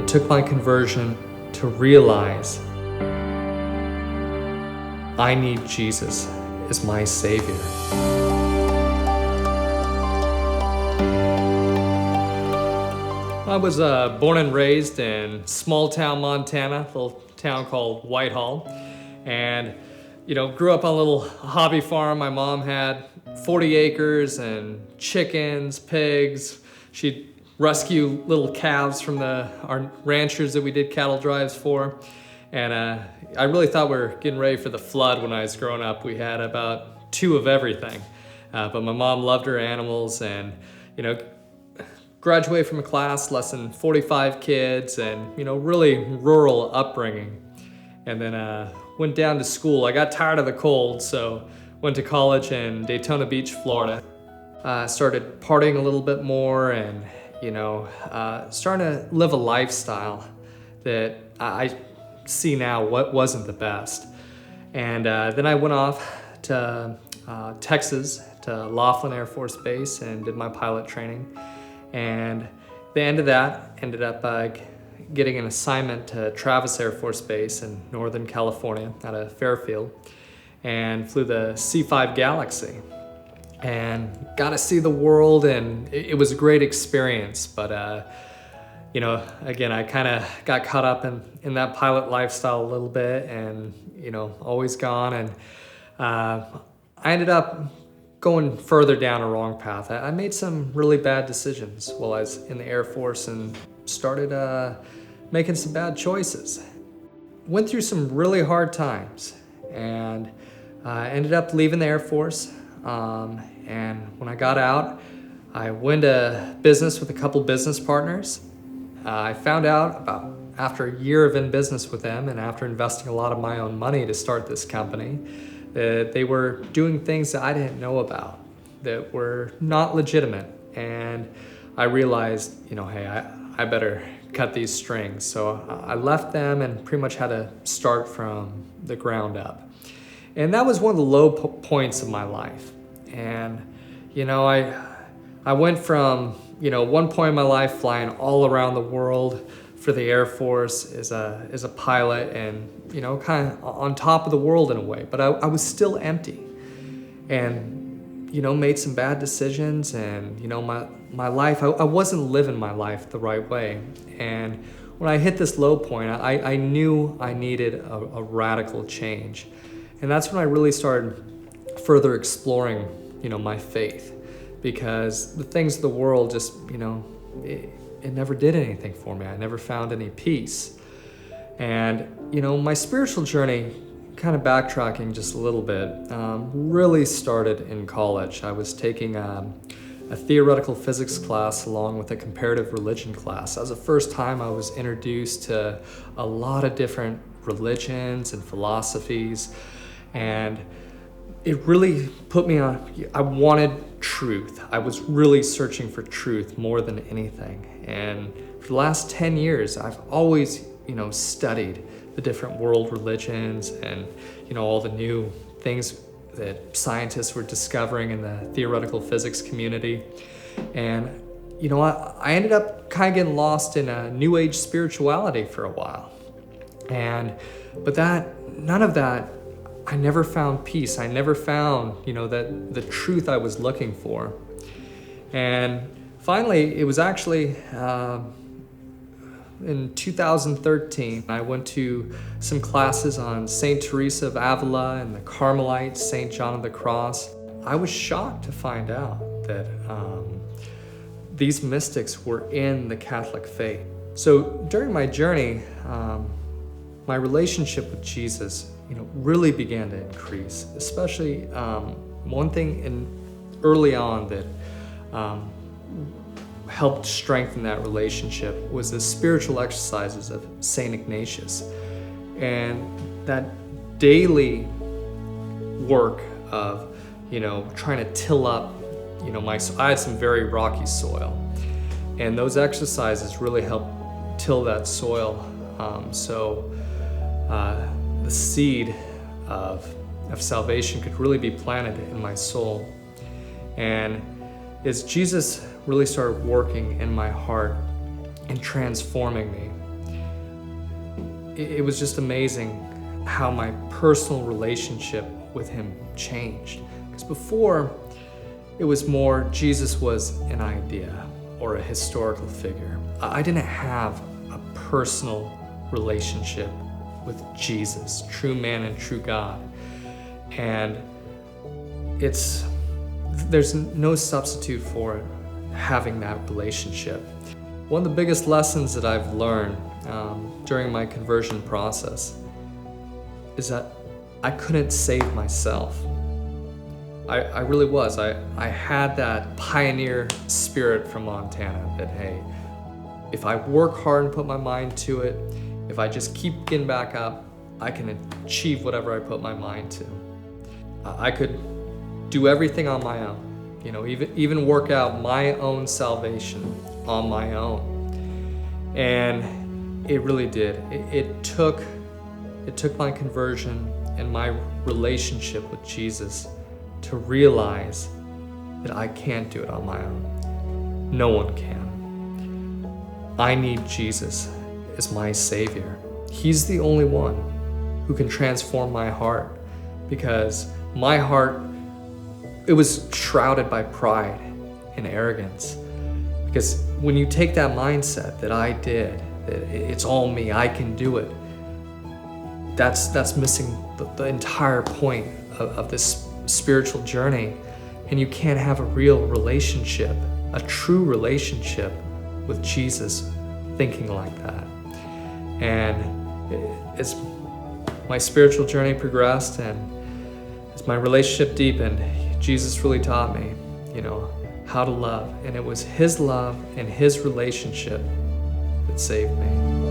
it took my conversion to realize I need Jesus as my Savior. I was born and raised in small town Montana, a little town called Whitehall, and grew up on a little hobby farm. My mom had 40 acres and chickens, pigs. She'd rescue little calves from our ranchers that we did cattle drives for. And I really thought we were getting ready for the flood when I was growing up. We had about 2 of everything. But my mom loved her animals and, graduated from a class, less than 45 kids and, really rural upbringing. And then went down to school. I got tired of the cold, so went to college in Daytona Beach, Florida. Started partying a little bit more and, starting to live a lifestyle that I see now what wasn't the best. And then I went off to Texas, to Laughlin Air Force Base, and did my pilot training. And the end of that, ended up getting an assignment to Travis Air Force Base in Northern California out of Fairfield, and flew the C-5 Galaxy and got to see the world, and it was a great experience. But again, I kind of got caught up in that pilot lifestyle a little bit, and always gone, and I ended up going further down a wrong path. I made some really bad decisions while I was in the Air Force and started making some bad choices. Went through some really hard times and ended up leaving the Air Force. And when I got out, I went to business with a couple business partners. I found out after a year of in business with them and after investing a lot of my own money to start this company, that they were doing things that I didn't know about that were not legitimate. And I realized, hey, I better cut these strings. So I left them and pretty much had to start from the ground up. And that was one of the low points of my life. And, I went from, one point in my life flying all around the world for the Air Force as a pilot and, kind of on top of the world in a way, but I was still empty and, made some bad decisions and, my life, I wasn't living my life the right way. And when I hit this low point, I knew I needed a radical change. And that's when I really started further exploring, my faith, because the things of the world just, it never did anything for me. I never found any peace. And, my spiritual journey, kind of backtracking just a little bit, really started in college. I was taking a theoretical physics class along with a comparative religion class. That was the first time I was introduced to a lot of different religions and philosophies. And it really put me on, I wanted truth. I was really searching for truth more than anything. And for the last 10 years, I've always, studied the different world religions and, all the new things that scientists were discovering in the theoretical physics community. And, I ended up kind of getting lost in a new age spirituality for a while. But none of that, I never found peace. I never found, that the truth I was looking for. And finally, it was actually in 2013, I went to some classes on St. Teresa of Avila and the Carmelites, St. John of the Cross. I was shocked to find out that these mystics were in the Catholic faith. So during my journey, my relationship with Jesus, really began to increase. Especially one thing early on that helped strengthen that relationship was the spiritual exercises of St. Ignatius. And that daily work of, trying to till up, I had some very rocky soil. And those exercises really helped till that soil. So the seed of salvation could really be planted in my soul. And as Jesus really started working in my heart and transforming me, it was just amazing how my personal relationship with him changed. Because before, it was more Jesus was an idea or a historical figure. I didn't have a personal relationship with Jesus, true man and true God. And there's no substitute for it, having that relationship. One of the biggest lessons that I've learned during my conversion process is that I couldn't save myself. I really was. I had that pioneer spirit from Montana that, hey, if I work hard and put my mind to it, if I just keep getting back up, I can achieve whatever I put my mind to. I could do everything on my own, even work out my own salvation on my own. And it really did. It took my conversion and my relationship with Jesus to realize that I can't do it on my own. No one can. I need Jesus as my Savior. He's the only one who can transform my heart, because my heart, it was shrouded by pride and arrogance. Because when you take that mindset that I did, that it's all me, I can do it, that's missing the entire point of this spiritual journey. And you can't have a real relationship, a true relationship with Jesus thinking like that. And as my spiritual journey progressed and as my relationship deepened, Jesus really taught me, how to love. And it was his love and his relationship that saved me.